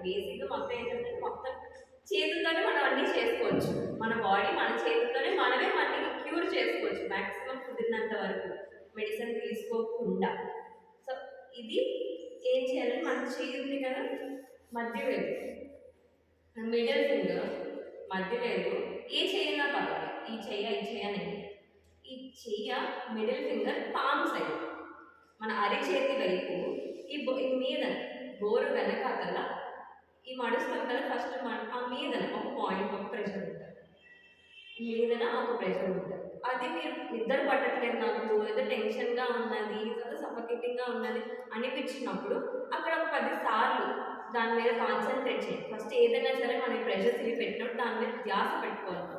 బేసిక్గా మొత్తం ఏంటంటే మొత్తం చేతులతోనే మనం అన్నీ చేసుకోవచ్చు. మన బాడీ మన చేతులతోనే మనమే మళ్ళీ క్యూర్ చేసుకోవచ్చు మ్యాక్సిమం కుదిరినంత వరకు మెడిసిన్ తీసుకోకుండా. సో ఇది ఏం చేయాలంటే మన చేయి ఉంది కదా, మధ్య వేలు, మిడిల్ ఫింగర్, మధ్య వేలు, ఏ చెయ్యనా పర్వాలేదు, ఈ చెయ్యని ఈ చెయ్య మిడిల్ ఫింగర్ పామ్ సైడ్ మన అరిచేతి వైపు ఈ మీద గోరు వెనకాతల ఈ మడుస్తాం కదా ఫస్ట్ ఆ మీదన ఒక పాయింట్, ఒక ప్రెషర్ ఉంటుంది, మీదన ఒక ప్రెషర్ ఉంటుంది. అది మీరు నిద్ర పట్టట్లేదు, నాకు ఏదో టెన్షన్గా ఉన్నది, ఏదో సఫకేటింగ్గా ఉన్నది అనిపించినప్పుడు అక్కడ ఒక 10 సార్లు దాని మీద కాన్సన్ట్రేట్ చేయండి. ఫస్ట్ ఏదైనా సరే మనం ప్రెషర్స్ ఇవి పెట్టినప్పుడు దాని మీద ధ్యాస పెట్టుకోవాలి.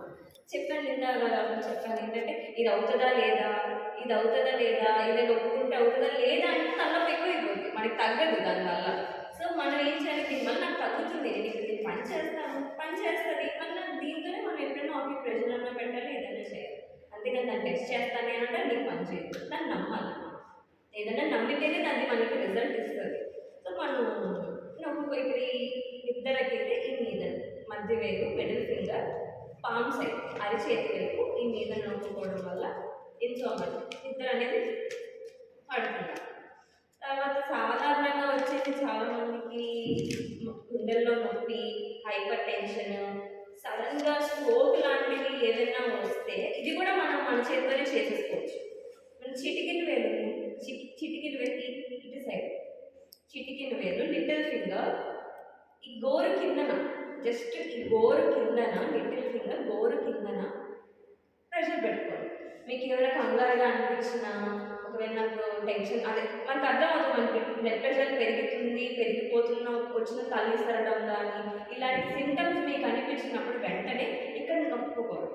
చెప్పండి ఇందాక చెప్పాను ఏంటంటే ఇది అవుతుందా లేదా, ఇది అవుతుందా లేదా, ఇది ఒప్పుకుంటే అవుతుందా లేదా అంటే తలనొప్పి ఎక్కువ అయిపోతుంది, మనకి తగ్గదు దానివల్ల. సో మనం ఏం చేయాలి, దీనివల్ల నాకు తగ్గుతుంది, నేను ఇప్పుడు నేను పని చేస్తాను, పని చేస్తుంది, మళ్ళీ దీంతోనే మనం ఎప్పుడైనా ఆఫీస్ ప్రెషర్ అన్నా పెట్టాలి, ఏదైనా చేయాలి. అంతేకాని దాన్ని టెస్ట్ చేస్తాను అంటే నీకు పని చేయదు, దాన్ని నమ్మాలి. ఏదైనా నమ్మితేనే దాన్ని మనకి రిజల్ట్ ఇస్తుంది. సో మనం ఇప్పుడు ఇద్దరికైతే ఈ మీద మధ్య వేలు, మిడిల్ ఫింగర్, పామ్ సైడ్ అరిచేతి వైపు ఈ మీద నొక్కుకోవడం వల్ల ఇన్సోమని నిద్ర అనేది పడుతుంది. తర్వాత సాధారణంగా వచ్చేది చాలామందికి గుండెల్లో నొప్పి, హైపర్ టెన్షన్, సడన్గా స్ట్రోక్ లాంటివి ఏదైనా వస్తే ఇది కూడా మనం మన చేతితోనే చేసేసుకోవచ్చు. మన చిటికిన వేలు, చిటికిన వేలు ఇటు సైడ్, చిటికిన వేలు, లిటిల్ ఫింగర్ ఈ గోరు కిందన, జస్ట్ ఈ గోరు కిందన, లిటిల్ ఫింగర్ గోరు కిందన ప్రెషర్ పెట్టుకోండి. మీకు ఏమైనా కంగారుగా అనిపించినా, ఒకవేళ నాకు టెన్షన్ అదే మనకు అర్థమవుతుంది, మనకి బ్లడ్ ప్రెషర్ పెరిగిపోతున్న వచ్చిన తల్లి సరడం కానీ ఇలాంటి సింటమ్స్ మీకు అనిపించినప్పుడు వెంటనే ఇక్కడ నొక్కుకోవడం.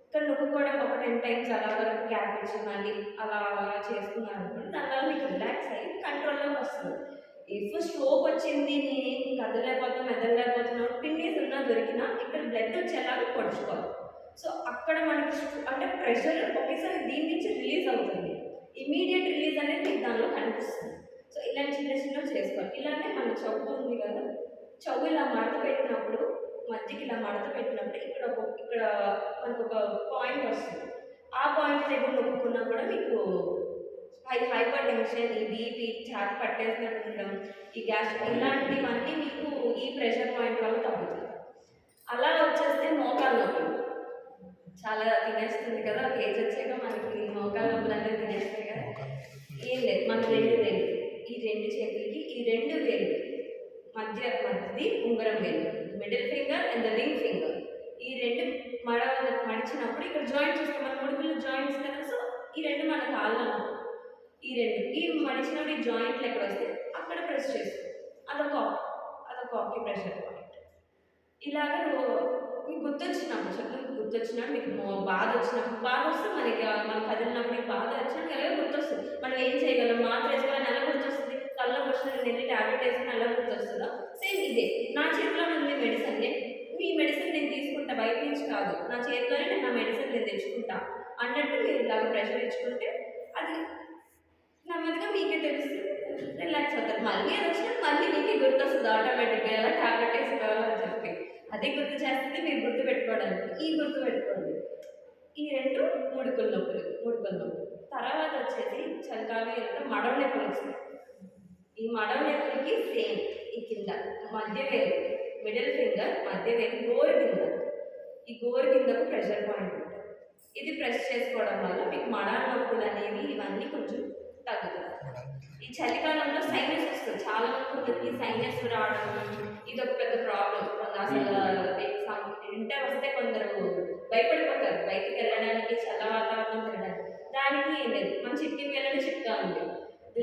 ఇక్కడ నొక్కుకోవడం ఒక 10 టైమ్స్ అలా వరకు గ్యాప్ ఇచ్చి మళ్ళీ అలా చేసుకున్నారనుకోండి, దానివల్ల మీకు రిలాక్స్ అయ్యి కంట్రోల్లోకి వస్తుంది. ఇప్పుడు స్ట్రోక్ వచ్చింది, నేను కదలేకపోతున్నా, మెదలేకపోతున్నాను, పిన్నీస్ ఉన్నా దొరికినా ఇక్కడ బ్లడ్ వచ్చేలాగా పొడుచుకోవాలి. సో అక్కడ మనకి అంటే ప్రెషర్ ఒకేసారి దీని నుంచి రిలీజ్ అవుతుంది, ఇమీడియట్ రిలీజ్ అనేది మీకు దానిలో కనిపిస్తుంది. సో ఇలాంటి చిన్న చిన్నవి చేసుకోవాలి. ఇలానే మన చెవు ఉంది కదా, చెవు ఇలా మడత పెట్టినప్పుడు, మధ్యకి ఇలా మడత పెట్టినప్పుడు ఇక్కడ మనకు ఒక పాయింట్ వస్తుంది. ఆ పాయింట్ దగ్గర నొక్కున్నా కూడా మీకు హైపర్ టెన్షన్, ఈ బీపీ, ఛాతి పట్టేసినట్టు ఉండడం, ఈ గ్యాస్ ఇలాంటివన్నీ మీకు ఈ ప్రెషర్ పాయింట్ వల్ల తగ్గుతుంది. అలా వచ్చేస్తే మోకాలు నొప్పులు చాలా తినేస్తుంది కదా, ఒక ఏజ్ వచ్చాక మనకి మోకాలు నొప్పులు అనేది తినేస్తాయి కదా. ఏం లేదు, మన 2 వేలు, ఈ 2 చేతులకి ఈ 2 వేలు మధ్యది ఉంగరం వేలు, middle finger and the ring finger, ఈ 2 మడిచినప్పుడు ఇక్కడ జాయింట్స్ వస్తాయి, మన ముడుకులు జాయింట్స్ కదా. సో ఈ 2 మన కాళ్ళ, ఈ 2 మడిచినప్పుడు ఈ జాయింట్లు ఎక్కడ వస్తే అక్కడ ప్రెస్ చేస్తాం. అదొక ప్రెషర్ పాయింట్. ఇలాగ మీకు గుర్తొచ్చినప్పుడు మీకు బాధ వస్తే మనం కదిలినప్పుడు బాధ వచ్చినప్పుడు ఎలాగో గుర్తొస్తుంది. మనం ఏం చేయగలం, మాత్ర వేసుకోవాలని ఎలా గుర్తొస్తుంది, కళ్ళకు వచ్చిన వెళ్ళి ట్యాబ్లెట్ వేసుకుని ఎలా గుర్తొస్తుందో సేమ్ ఇదే. నా చేతిలో ఉంది మెడిసిన్, మీ మెడిసిన్ నేను తీసుకుంటా, బయట నుంచి కాదు, నా చేతిలోనే నేను నా మెడిసిన్ నేను తెచ్చుకుంటా అన్నట్టు మీరు ఇలాగ ప్రెషర్ ఇచ్చుకుంటే అది నెమ్మదిగా మీకే తెలుస్తుంది, రిలాక్స్ అవుతారు. మళ్ళీ అది వచ్చినప్పుడు మళ్ళీ మీకే గుర్తొస్తుంది ఆటోమేటిక్గా, ఎలా ట్యాబ్లెట్ వేసుకోవాలని చెప్పి అదే గుర్తు చేస్తుంది. మీరు గుర్తు పెట్టుకోవడానికి గుర్తు పెట్టుకోండి. ఈ 2 ముడుకుల నొప్పులు. తర్వాత వచ్చేసి చలికాలం ఏదైనా మడవ నొప్పులు వస్తాయి. ఈ మడవ నొప్పులకి సేమ్ ఈ కింద మధ్య వేలు, మిడిల్ ఫింగర్, మధ్య వేలు, గోరు కింద, ఈ గోరు కిందకు ప్రెషర్ పాయింట్ ఉంటుంది. ఇది ప్రెస్ చేసుకోవడం వల్ల మీకు మడాల నొప్పులు అనేవి ఇవన్నీ కొంచెం తగ్గుతుంది. ఈ చలికాలంలో సైనస్ వస్తుంది, చాలా మందికి సైనస్ రావడం ఇది ఒక పెద్ద ప్రాబ్లం. అసలు వింటర్ వస్తే కొందరు భయపడిపోతారు బయటికి వెళ్ళడానికి, చల్ల వాతావరణం తిరగడానికి. దానికి ఏం లేదు, మన చిటికిన వేలని చిట్కా ఉంది.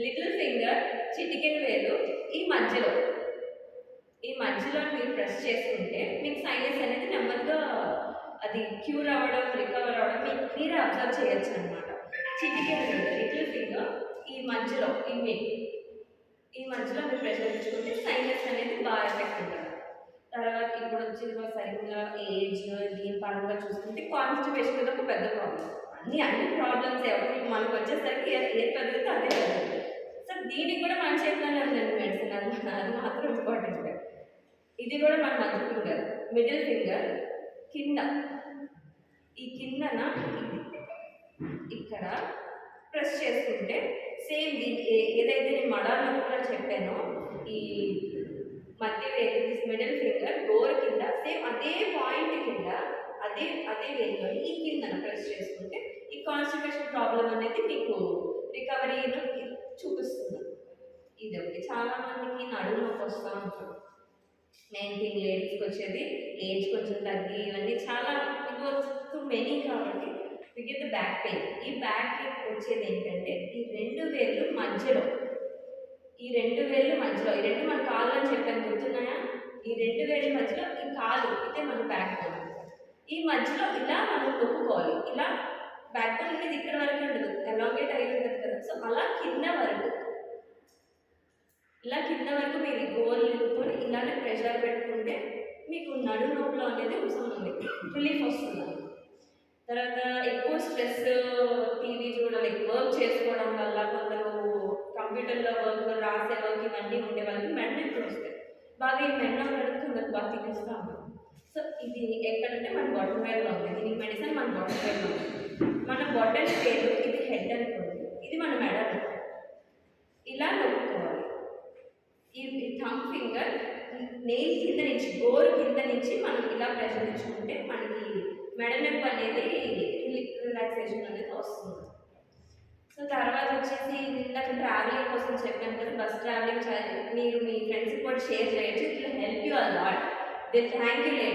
లిటిల్ ఫింగర్, చిటికిన వేలు ఈ మధ్యలో మీరు ప్రెస్ చేసుకుంటే మీకు సైనస్ అనేది నెమ్మదిగా అది క్యూర్ అవ్వడం, రికవర్ అవ్వడం మీరే అబ్జర్వ్ చేయొచ్చు అనమాట. చిటికిన వేలు, లిటిల్ ఫింగర్ ఈ మధ్యలో మీరు ప్రెషర్ ఇచ్చుకుంటే సైనస్ అనేది బాగా ఎఫెక్ట్ ఉంటుంది. తర్వాత ఇప్పుడు వచ్చి సరిగ్గా ఏజ్ దీని పరంగా చూసుకుంటే కాన్స్టిపేషన్ అనేది ఒక పెద్ద ప్రాబ్లం. అన్ని ప్రాబ్లమ్స్ ఎవరు మనకు వచ్చేసరికి ఏ పెద్దది అదే పెద్దది. సో దీనికి కూడా మన చేతిలోనే ఉందండి మెడిసిన్, అది మాత్రం ఇంపార్టెంట్. ఇది కూడా మన మధ్య ఫింగర్, మిడిల్ ఫింగర్ కింద, ఈ కిందన ఇక్కడ ప్రెస్ చేసుకుంటే సేమ్ ఏదైతే నేను మడాల్లో కూడా చెప్పానో ఈ మధ్య మిడిల్ ఫింగర్ డోర్ కింద సేమ్ అదే పాయింట్ కింద అదే వేలో ఈ కిందన ప్రెస్ చేసుకుంటే ఈ కాన్స్టిపేషన్ ప్రాబ్లం అనేది మీకు రికవరీను చూపిస్తుంది. ఇది ఒకటి. చాలా మందికి నడుము నొప్పి వస్తూ ఉంటుంది. మెయిన్ థింగ్ లేడీస్కి వచ్చేది ఏజ్ కొంచెం తగ్గి ఇవన్నీ చాలా టూ మెనీ కాబట్టి we get the back pain. ఈ బ్యాక్ పెయిన్ వచ్చేది ఏంటంటే ఈ రెండు వేళ్ళు మధ్యలో, ఈ రెండు మన కాళ్ళు అని చెప్పాను గుర్తున్నాయా? ఈ రెండు వేళ్ళ మధ్యలో ఈ కాలు ఇదే మన బ్యాక్ బోన్. ఈ మధ్యలో ఇలా మనం నొక్కుకోవాలి. ఇలా బ్యాక్ బోన్ అనేది ఇక్కడ వరకు ఉండదు, ఎలాంగేట్ అయి ఉంటుంది కదా. సో అలా కింద వరకు మీరు గోల్తో ఇలానే ప్రెషర్ పెట్టుకుంటే మీకు నడు నొప్పులు అనేది వస్తుంది, రిలీఫ్ వస్తుంది. తర్వాత ఎక్కువ స్ట్రెస్, టీవీ చూడాలి, వర్క్ చేసుకోవడం వల్ల కొందరు కంప్యూటర్లో వర్క్, రాసే వర్క్ ఇవన్నీ ఉండే వాళ్ళకి మెడ నొప్పులు వస్తాయి. బాగా ఈ మెడ నొప్పి కొందరు బాగా తినేస్తూ ఉంటాం. సో ఇది ఎక్కడంటే మన బాటమ్ వేర్లో ఉంది. దీనికి మెడిసిన్ మన బాటమ్ వేర్లో ఉంది. మన బాటమ్ వేర్ ఇది హెడ్ అనుకోండి, ఇది మన మెడ నొప్పి. ఇలా నొప్పుకోవాలి. ఈ థంబ్ ఫింగర్ నెయిల్ కింద నుంచి, గోరు కింద నుంచి మనం ఇలా ప్రెషర్ ఇచ్చుకుంటే మనకి మెడ నొప్పి అనేది రిలాక్సేషన్ అనేది వస్తుంది. సో తర్వాత వచ్చేసి ఇందాక ట్రావెలింగ్ కోసం చెప్పాను కదా, బస్ ట్రావెలింగ్ మీరు మీ ఫ్రెండ్స్కి కూడా షేర్ చేయొచ్చు. It will help you a lot. They thank you lady.